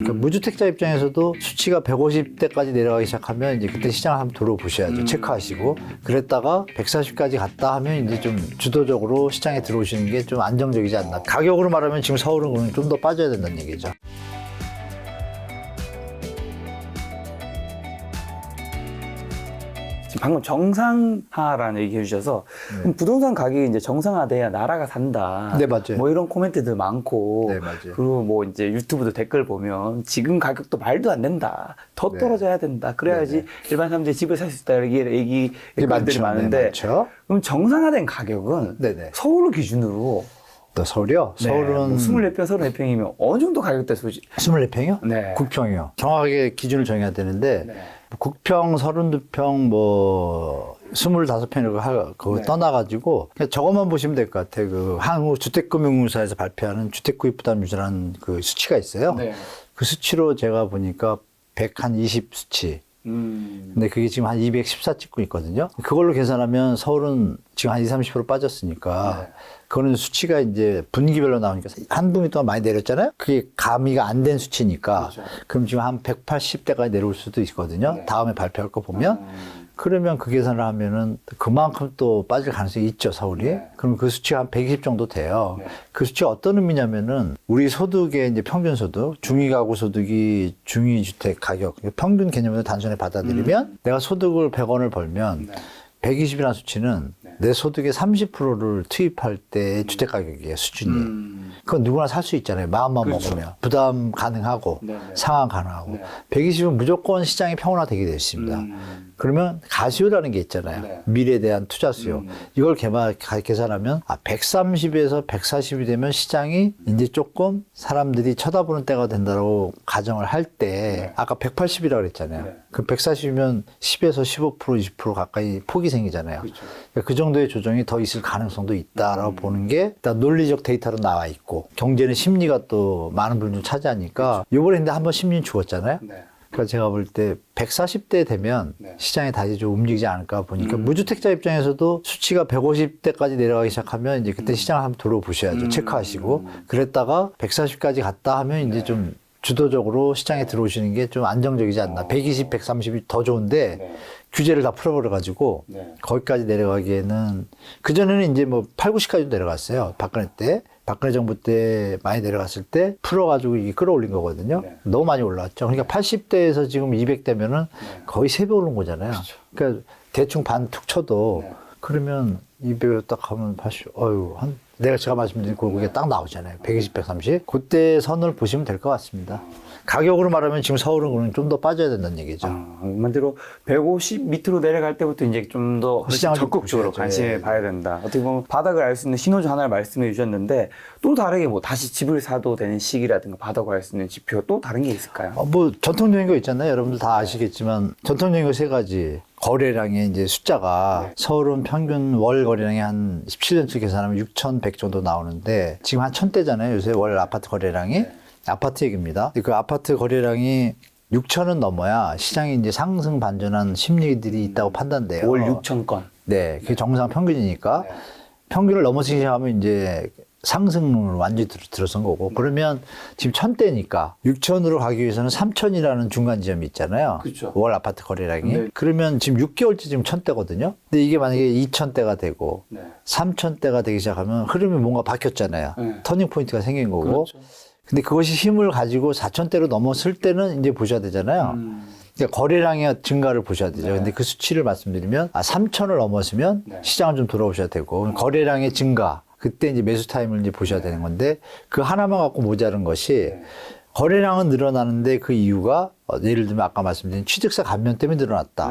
그러니까 무주택자 입장에서도 수치가 150대까지 내려가기 시작하면 이제 그때 시장을 한번 돌아보셔야죠. 체크하시고. 그랬다가 140까지 갔다 하면 이제 좀 주도적으로 시장에 들어오시는 게 좀 안정적이지 않나. 가격으로 말하면 지금 서울은 좀 더 빠져야 된다는 얘기죠. 지금 방금 정상화라는 얘기 해주셔서 그럼 부동산 가격이 이제 정상화돼야 나라가 산다. 네, 맞아요. 뭐 이런 코멘트들 많고. 네, 맞아요. 그리고 뭐 이제 유튜브도 댓글 보면 지금 가격도 말도 안 된다. 더 네. 떨어져야 된다. 그래야지 네, 네. 일반 사람들이 집을 살 수 있다. 얘기 댓글들이 많죠. 많은데. 네, 많죠. 그럼 정상화된 가격은 네네. 서울 기준으로 또 서울이요? 네, 서울은 뭐 24평, 34평이면 어느 정도 가격대 소지? 24평이요? 네. 9평이요. 정확하게 기준을 정해야 되는데 네. 9평, 32평, 뭐 25평 이렇게 그거 네. 떠나가지고 그냥 저것만 보시면 될 것 같아요. 그 한국주택금융공사에서 발표하는 주택구입부담유지라는 그 수치가 있어요. 네. 그 수치로 제가 보니까 120 수치. 근데 그게 지금 한 214 찍고 있거든요. 그걸로 계산하면 서울은 지금 한 20, 30% 빠졌으니까 네. 그거는 수치가 이제 분기별로 나오니까 한 분기 동안 많이 내렸잖아요. 그게 가미가 안 된 수치니까 그렇죠. 그럼 지금 한 180대까지 내려올 수도 있거든요. 네. 다음에 발표할 거 보면. 그러면 그 계산을 하면은 그만큼 또 빠질 가능성이 있죠, 서울이. 네. 그럼 그 수치가 한 120 정도 돼요. 네. 그 수치가 어떤 의미냐면은 우리 소득의 이제 평균 소득, 중위 가구 소득이 중위 주택 가격, 평균 개념으로 단순히 받아들이면 내가 소득을 100원을 벌면 네. 120이라는 수치는 내 소득의 30%를 투입할 때 주택 가격이에요, 수준이. 그건 누구나 살 수 있잖아요. 마음만 그렇죠. 먹으면. 부담 가능하고, 네, 네. 상환 가능하고. 네. 120은 무조건 시장이 평온화되게 되어 있습니다. 그러면 가수요라는 게 있잖아요. 네. 미래에 대한 투자 수요. 이걸 계산하면 130에서 140이 되면 시장이 이제 조금 사람들이 쳐다보는 때가 된다고 가정을 할 때 네. 아까 180이라고 그랬잖아요. 네. 그럼 140이면 10에서 15%, 20% 가까이 폭이 생기잖아요. 그렇죠. 그러니까 그 정도의 조정이 더 있을 가능성도 있다라고 보는 게 일단 논리적 데이터로 나와 있고 경제는 심리가 또 많은 부분을 차지하니까 요번에 근데 한번 심리는 죽었잖아요. 네. 그러니까 제가 볼 때 140대 되면 네. 시장이 다시 좀 움직이지 않을까 보니까 무주택자 입장에서도 수치가 150대까지 내려가기 시작하면 이제 그때 시장을 한번 돌아보셔야죠. 체크하시고 그랬다가 140까지 갔다 하면 이제 좀 주도적으로 시장에 들어오시는 게 좀 안정적이지 않나. 120, 130이 더 좋은데 네. 규제를 다 풀어버려가지고 네. 거기까지 내려가기에는 그전에는 이제 뭐 8, 90까지도 내려갔어요. 박근혜 때. 박근혜 정부 때 많이 내려갔을 때 풀어가지고 이게 끌어올린 거거든요. 네. 너무 많이 올라왔죠. 그러니까 80대에서 지금 200대면은 거의 3배 오른 거잖아요. 그렇죠. 그러니까 대충 반 툭 쳐도 네. 그러면 200에 딱 하면 80, 제가 말씀드린 그게 딱 나오잖아요. 120, 130. 그때 선을 보시면 될 것 같습니다. 가격으로 말하면 지금 서울은 좀 더 빠져야 된다는 얘기죠. 한마디로 150 밑으로 내려갈 때부터 이제 좀 더 시장을 좀 적극적으로 보셔야죠. 관심을 예. 봐야 된다. 어떻게 보면 바닥을 알 수 있는 신호주 하나를 말씀해 주셨는데 또 다르게 뭐 다시 집을 사도 되는 시기라든가 바닥을 알 수 있는 지표 또 다른 게 있을까요? 뭐 전통적인 거 있잖아요. 여러분들 다 아시겠지만 전통적인 거 세 가지. 거래량의 이제 숫자가 서울은 평균 월 거래량이 한 17년치 계산하면 6,100 정도 나오는데 지금 한 1,000대잖아요. 요새 월 아파트 거래량이. 아파트 얘기입니다. 그 아파트 거래량이 6천은 넘어야 시장이 이제 상승 반전한 심리들이 있다고 판단돼요. 월 6천 건. 네, 그게 정상 평균이니까 네. 평균을 넘어서기 시작하면 이제 상승을 완전히 들어선 거고 그러면 지금 1,000대니까 6천으로 가기 위해서는 3천이라는 중간 지점이 있잖아요. 그렇죠. 월 아파트 거래량이. 네. 그러면 지금 6개월째 지금 1,000대거든요. 근데 이게 만약에 2,000대가 되고 네. 3,000대가 되기 시작하면 흐름이 뭔가 바뀌었잖아요. 네. 터닝 포인트가 생긴 거고. 그렇죠. 근데 그것이 힘을 가지고 4,000대로 넘었을 때는 이제 보셔야 되잖아요. 그러니까 거래량의 증가를 보셔야 되죠. 네. 근데 그 수치를 말씀드리면 3,000을 넘었으면 네. 시장을 좀 돌아오셔야 되고 거래량의 증가 그때 이제 매수 타임을 이제 보셔야 되는 건데 그 하나만 갖고 모자른 것이 거래량은 늘어나는데 그 이유가 예를 들면 아까 말씀드린 취득세 감면 때문에 늘어났다.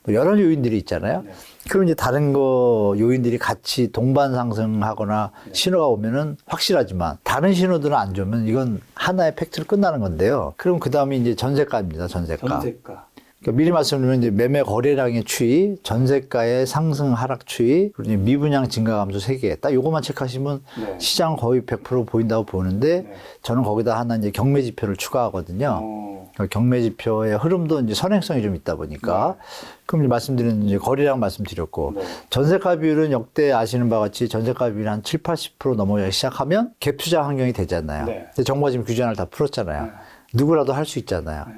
뭐 여러 요인들이 있잖아요. 그럼 이제 다른 거 요인들이 같이 동반 상승하거나 신호가 오면은 확실하지만 다른 신호들은 안 좋으면 이건 하나의 팩트로 끝나는 건데요. 그럼 그 다음에 이제 전세가입니다. 전세가. 전세가. 그러니까 미리 말씀드리면 이제 매매 거래량의 추이, 전세가의 상승 하락 추이, 그리고 이제 미분양 증가 감소 3개. 딱 요것만 체크하시면 네. 시장 거의 100% 보인다고 보는데 네. 저는 거기다 하나 이제 경매 지표를 추가하거든요. 그러니까 경매 지표의 흐름도 이제 선행성이 좀 있다 보니까 그럼 이제 말씀드린 이제 거래량 말씀드렸고 네. 전세가 비율은 역대 아시는 바와 같이 전세가 비율이 한 7, 80% 넘어가기 시작하면 갭 투자 환경이 되잖아요. 네. 근데 정부가 지금 규제 하나를 다 풀었잖아요. 누구라도 할 수 있잖아요. 네.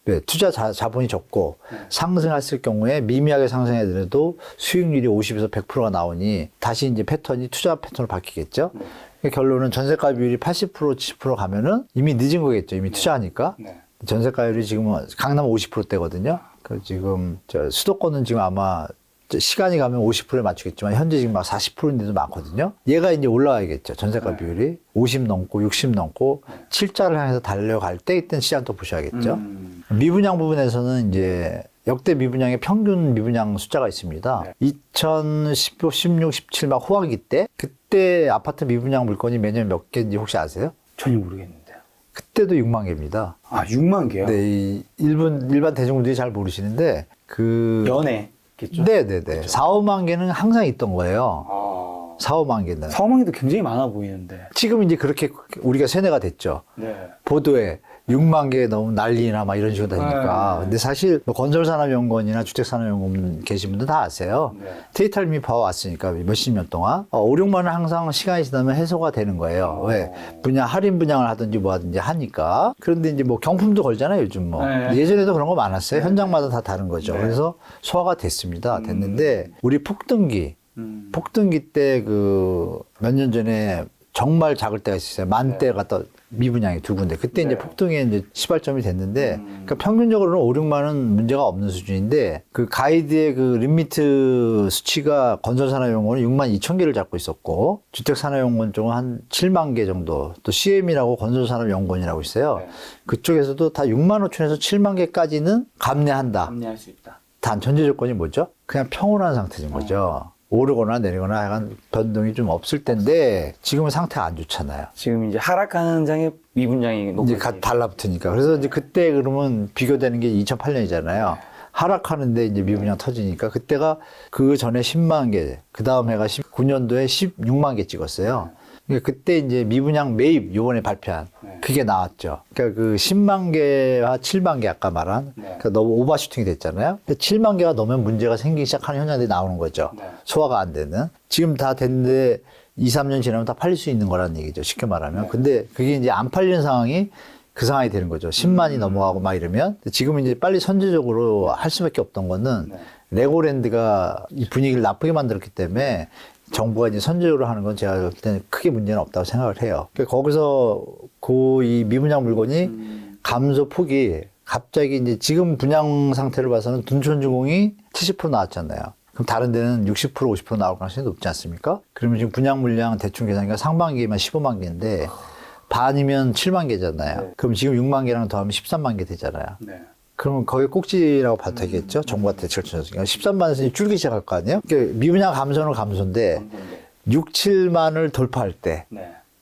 왜? 투자 자본이 적고 네. 상승했을 경우에 미미하게 상승해더라도 수익률이 50에서 100%가 나오니 다시 이제 패턴이 투자 패턴으로 바뀌겠죠. 네. 그러니까 결론은 전세가 비율이 80% 70% 가면은 이미 늦은 거겠죠. 이미 투자하니까. 네. 전세가율이 지금 강남 50%대거든요. 그 지금 수도권은 지금 아마 시간이 가면 50%에 맞추겠지만 현재 지금 막 40%인데도 많거든요. 얘가 이제 올라가야겠죠. 전세가 비율이 50 넘고 60 넘고 7자를 향해서 달려갈 때 이때 시장 또 보셔야겠죠. 미분양 부분에서는 이제 역대 미분양의 평균 미분양 숫자가 있습니다. 2015, 16, 17 막 호황기 때 그때 아파트 미분양 물건이 매년 몇 개인지 혹시 아세요? 전혀 모르겠는데요. 그때도 6만 개입니다. 아, 6만 개요? 네, 이 일반 대중분들이 잘 모르시는데 그 연애겠죠? 네네네. 4, 5만 개는 항상 있던 거예요. 아, 4, 5만 개는. 4, 5만 개도 굉장히 많아 보이는데. 지금 이제 그렇게 우리가 세뇌가 됐죠. 네. 보도에 6만 개 너무 난리나 막 이런 식으로 되니까. 네. 근데 사실 뭐 건설산업연구원이나 주택산업연구원 계신 분들 다 아세요. 네. 데이터를 이미 봐왔으니까 몇십 년 동안. 5, 6만 원 항상 시간이 지나면 해소가 되는 거예요. 왜? 할인 분양을 하든지 뭐 하든지 하니까. 그런데 이제 뭐 경품도 걸잖아요, 요즘 뭐. 네. 예전에도 그런 거 많았어요. 현장마다 다 다른 거죠. 네. 그래서 소화가 됐습니다. 됐는데 우리 폭등기 때 그 몇 년 전에 정말 작을 때가 있었어요. 만대 갔다 미분양이 두 군데. 그때 이제 폭등에 이제 시발점이 됐는데, 그러니까 평균적으로는 5, 6만 원 문제가 없는 수준인데, 그 가이드의 그 리미트 수치가 건설산업연구원은 6만 2천 개를 잡고 있었고, 주택산업연구원 쪽은 한 7만 개 정도, 또 CM이라고 건설산업연구원이라고 있어요. 네. 그쪽에서도 다 6만 5천에서 7만 개까지는 감내한다. 감내할 수 있다. 단 전제 조건이 뭐죠? 그냥 평온한 상태인 거죠. 오르거나 내리거나 약간 변동이 좀 없을 텐데 지금은 상태가 안 좋잖아요. 지금 이제 하락하는 장에 미분양이 높아지. 이제 달라붙으니까. 그래서 이제 그때 그러면 비교되는 게 2008년이잖아요. 하락하는데 이제 미분양 터지니까 그때가 그 전에 10만 개, 그 다음 해가 19년도에 16만 개 찍었어요. 그러니까 그때 이제 미분양 매입 요번에 발표한 그게 나왔죠. 그러니까 그 10만 개와 7만 개 아까 말한 그러니까 너무 오버슈팅이 됐잖아요. 7만 개가 넘으면 문제가 생기기 시작하는 현상들이 나오는 거죠. 소화가 안 되는. 지금 다 됐는데 2, 3년 지나면 다 팔릴 수 있는 거라는 얘기죠. 쉽게 말하면. 근데 그게 이제 안 팔리는 상황이 그 상황이 되는 거죠. 10만이 넘어가고 막 이러면. 지금은 이제 빨리 선제적으로 할 수밖에 없던 거는 레고랜드가 이 분위기를 나쁘게 만들었기 때문에 정부가 이제 선제적으로 하는 건 제가 볼 때는 크게 문제는 없다고 생각을 해요. 그러니까 거기서 이 미분양 물건이 감소 폭이 갑자기 이제 지금 분양 상태를 봐서는 둔촌주공이 70% 나왔잖아요. 그럼 다른 데는 60%, 50% 나올 가능성이 높지 않습니까? 그러면 지금 분양 물량 대충 계산하니까 상반기에만 15만 개인데 반이면 7만 개잖아요. 그럼 지금 6만 개랑 더하면 13만 개 되잖아요. 네. 그러면 거기 꼭지라고 봐도 되겠죠? 정부가 대책을 쳤으니까. 13만에서 줄기 시작할 거 아니에요? 그러니까 미분양 감소는 감소인데 6, 7만을 돌파할 때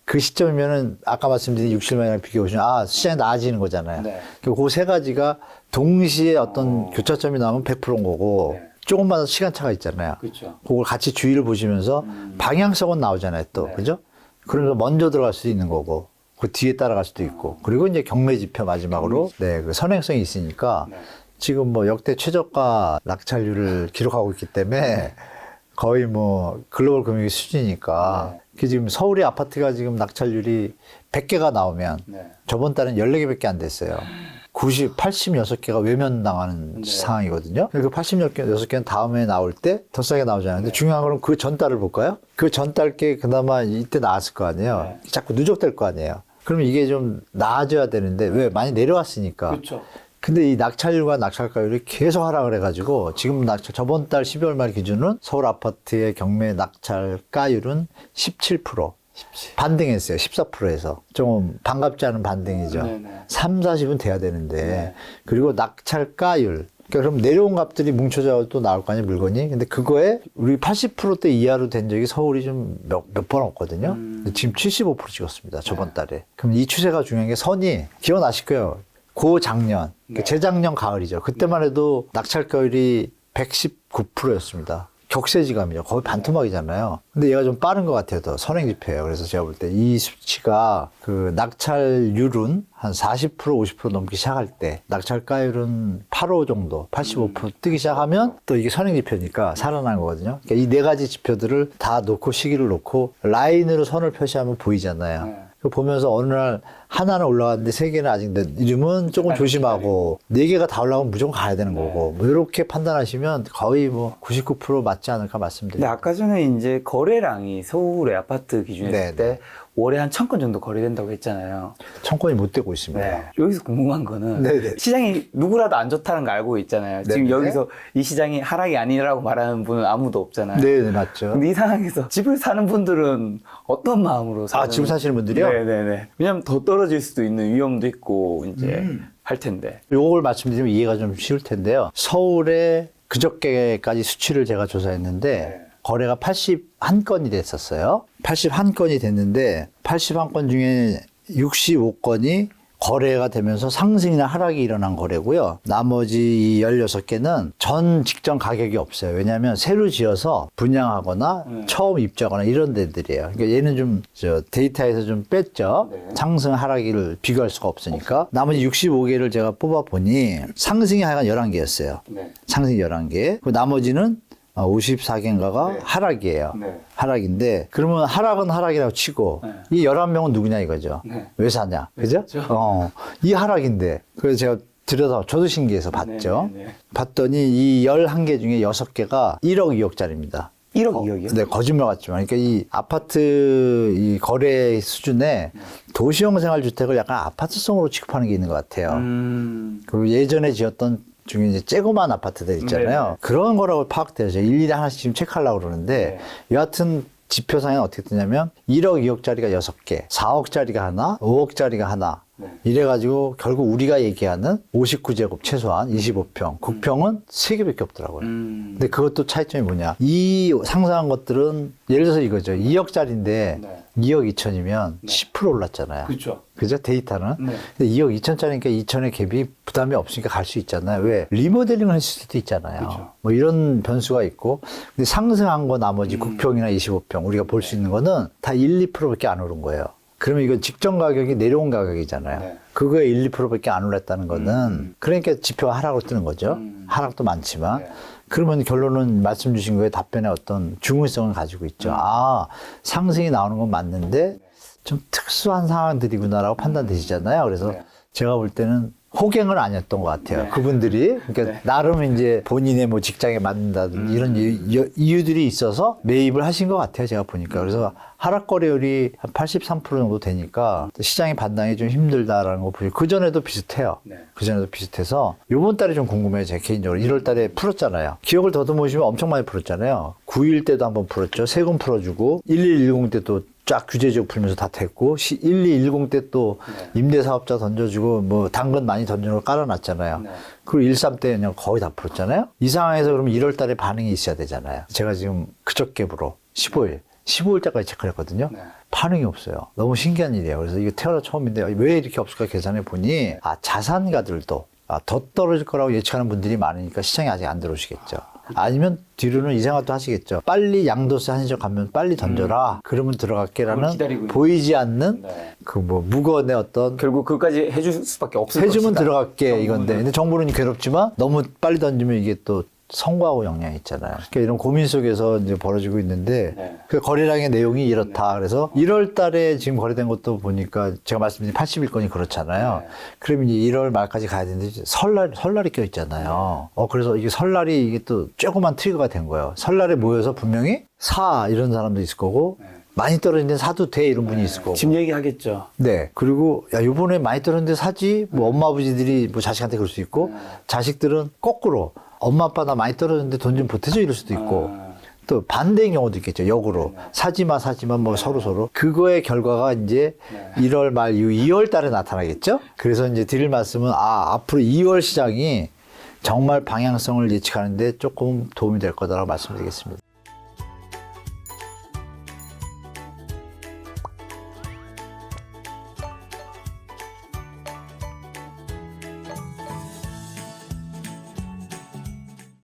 그 시점이면은 아까 말씀드린 6, 7만이랑 비교해 보시면 시장이 나아지는 거잖아요. 네. 그 세 가지가 동시에 어떤 교차점이 나오면 100%인 거고 조금만 더 시간차가 있잖아요. 그렇죠. 그걸 같이 주의를 보시면서 방향성은 나오잖아요. 또. 그죠? 그러면서 먼저 들어갈 수도 있는 거고 그 뒤에 따라갈 수도 있고 그리고 이제 경매 지표 마지막으로 그 선행성이 있으니까 지금 뭐 역대 최저가 낙찰률을 기록하고 있기 때문에 거의 뭐 글로벌 금융위 수준이니까 그 지금 서울의 아파트가 지금 낙찰률이 100개가 나오면 저번 달은 14개밖에 안 됐어요. 86개가 외면당하는 상황이거든요. 그 86개는 다음에 나올 때 더 싸게 나오잖아요. 근데 중요한 건 그 전달을 볼까요? 그 전달 게 그나마 이때 나왔을 거 아니에요. 자꾸 누적될 거 아니에요. 그러면 이게 좀 나아져야 되는데 왜 많이 내려왔으니까. 그렇죠. 근데 이 낙찰률과 낙찰가율이 계속 하락을 해가지고 지금 저번 달 12월 말 기준은 서울 아파트의 경매 낙찰가율은 17%. 반등했어요. 14%에서. 좀 반갑지 않은 반등이죠. 네네. 3, 40은 돼야 되는데. 그리고 낙찰가율. 그러니까 그럼 내려온 값들이 뭉쳐져 또 나올 거 아니에요, 물건이. 근데 그거에 우리 80%대 이하로 된 적이 서울이 좀 몇 번 없거든요. 근데 지금 75% 찍었습니다. 저번 달에. 그럼 이 추세가 중요한 게 선이 기억나실 거예요. 고작년, 재작년 가을이죠. 그때만 해도 낙찰가율이 119%였습니다. 격세지감이죠. 거의 반토막이잖아요. 근데 얘가 좀 빠른 것 같아요. 더 선행지표예요. 그래서 제가 볼 때 이 수치가 그 낙찰률은 한 40%, 50% 넘기 시작할 때 낙찰가율은 8% 정도, 85% 뜨기 시작하면 또 이게 선행지표니까 살아나는 거거든요. 그러니까 이 네 가지 지표들을 다 놓고 시기를 놓고 라인으로 선을 표시하면 보이잖아요. 그거 보면서 어느 날 하나는 올라갔는데 세 개는 아직 이러면 조금 조심하고 네 개가 다 올라가면 무조건 가야 되는 거고 뭐 이렇게 판단하시면 거의 뭐 99% 맞지 않을까 근데 말씀드립니다. 아까 전에 이제 거래량이 서울의 아파트 기준에 네, 했을 때 월에 한 1,000건 정도 거래된다고 했잖아요. 청권이 못 되고 있습니다. 네. 여기서 궁금한 거는 네네. 시장이 누구라도 안 좋다는 거 알고 있잖아요. 지금 네네. 여기서 이 시장이 하락이 아니라고 말하는 분은 아무도 없잖아요. 네, 맞죠. 근데 이 상황에서 집을 사는 분들은 어떤 마음으로 사는? 집을 사시는 분들이요? 네네네. 왜냐면 더 떨어질 수도 있는 위험도 있고 이제 할 텐데. 요걸 말씀드리면 이해가 좀 쉬울 텐데요. 서울에 그저께까지 수치를 제가 조사했는데 거래가 81건이 됐었어요. 81건이 됐는데 81건 중에 65건이 거래가 되면서 상승이나 하락이 일어난 거래고요. 나머지 16개는 전 직전 가격이 없어요. 왜냐하면 새로 지어서 분양하거나 처음 입주하거나 이런 데들이에요. 그러니까 얘는 좀 데이터에서 좀 뺐죠. 상승 하락을 비교할 수가 없으니까. 나머지 65개를 제가 뽑아보니 상승이 하여간 11개였어요. 상승이 11개. 그 나머지는 54개인가가 하락이에요. 하락인데, 그러면 하락은 하락이라고 치고, 이 11명은 누구냐 이거죠. 왜 사냐. 그죠? 이 하락인데. 그래서 제가 들여다, 저도 신기해서 봤죠. 봤더니 이 11개 중에 6개가 1억 2억짜리입니다. 1억 2억이요? 네, 거짓말 같지만. 그러니까 이 아파트 이 거래 수준에 도시형 생활주택을 약간 아파트성으로 취급하는 게 있는 것 같아요. 그리고 예전에 지었던 중에 이제 쬐고만 아파트들 있잖아요. 네네. 그런 거라고 파악되어져. 일일이 하나씩 지금 체크하려고 그러는데, 여하튼 지표상에 어떻게 뜨냐면 1억 2억짜리가 6개, 4억짜리가 하나, 5억짜리가 하나. 이래가지고 결국 우리가 얘기하는 59제곱 최소한 25평, 국평은 3개밖에 없더라고요. 근데 그것도 차이점이 뭐냐. 이 상승한 것들은 예를 들어서 이거죠. 2억짜리인데 2억 2천이면 10% 올랐잖아요. 그렇죠. 그죠? 데이터는. 근데 2억 2천짜리니까 2천의 갭이 부담이 없으니까 갈 수 있잖아요. 왜? 리모델링을 했을 수도 있잖아요. 그쵸. 뭐 이런 변수가 있고. 근데 상승한 거 나머지 9평이나 25평 우리가 볼 수 있는 거는 다 1, 2%밖에 안 오른 거예요. 그러면 이건 직전 가격이 내려온 가격이잖아요. 그거에 1, 2%밖에 안 올랐다는 거는 그러니까 지표가 하락으로 뜨는 거죠. 하락도 많지만. 그러면 결론은 말씀 주신 거에 답변에 어떤 중의성을 가지고 있죠. 아, 상승이 나오는 건 맞는데 좀 특수한 상황들이구나라고 판단되시잖아요. 그래서 제가 볼 때는 호갱은 아니었던 것 같아요. 그분들이. 그러니까 나름 이제 본인의 뭐 직장에 맞는다든지 이런 이유들이 있어서 매입을 하신 것 같아요. 제가 보니까. 그래서 하락 거래율이 한 83% 정도 되니까 시장의 반등이 좀 힘들다라는 거 보시고 그전에도 비슷해요. 그전에도 비슷해서 요번 달에 좀 궁금해요. 제 개인적으로. 1월 달에 풀었잖아요. 기억을 더듬으시면 엄청 많이 풀었잖아요. 9일 때도 한번 풀었죠. 세금 풀어주고 1110 때도 쫙 규제적 풀면서 다 됐고 1210 때 또 임대사업자 던져주고 뭐 당근 많이 던져놓고 깔아놨잖아요. 그리고 13 때 그냥 거의 다 풀었잖아요. 이 상황에서 그러면 1월 달에 반응이 있어야 되잖아요. 제가 지금 그저께부로 15일 때까지 체크를 했거든요. 반응이 없어요. 너무 신기한 일이에요. 그래서 이거 태어나 처음인데 왜 이렇게 없을까 계산해 보니 자산가들도 더 떨어질 거라고 예측하는 분들이 많으니까 시장에 아직 안 들어오시겠죠. 아니면 뒤로는 이 생각도 하시겠죠. 빨리 양도세 한시적 가면 빨리 던져라. 그러면 들어갈게라는 보이지 않는 그 뭐 무건의 어떤 결국 그것까지 해줄 수밖에 없을 해주면 것이다. 들어갈게 정부는. 이건데 근데 정부는 괴롭지만 너무 빨리 던지면 이게 또 선거하고 영향이 있잖아요. 그러니까 이런 고민 속에서 이제 벌어지고 있는데 그 거래량의 내용이 이렇다. 그래서 1월 달에 지금 거래된 것도 보니까 제가 말씀드린 81건이 그렇잖아요. 그러면 이제 1월 말까지 가야 되는데 설날이 껴 있잖아요. 그래서 이게 설날이 이게 또 조그만 트리거가 된 거예요. 설날에 모여서 분명히 사 이런 사람도 있을 거고 많이 떨어지는데 사도 돼 이런 분이 있을 거고. 집 얘기하겠죠. 네. 그리고 야 요번에 많이 떨어졌는데 사지. 뭐 엄마 아버지들이 뭐 자식한테 그럴 수 있고 자식들은 거꾸로 엄마 아빠 나 많이 떨어졌는데 돈 좀 보태줘 이럴 수도 있고 또 반대인 경우도 있겠죠. 역으로 사지마 뭐 서로 그거의 결과가 이제 1월 말 이후 2월 달에 나타나겠죠. 그래서 이제 드릴 말씀은 앞으로 2월 시장이 정말 방향성을 예측하는데 조금 도움이 될 거다라고 말씀드리겠습니다.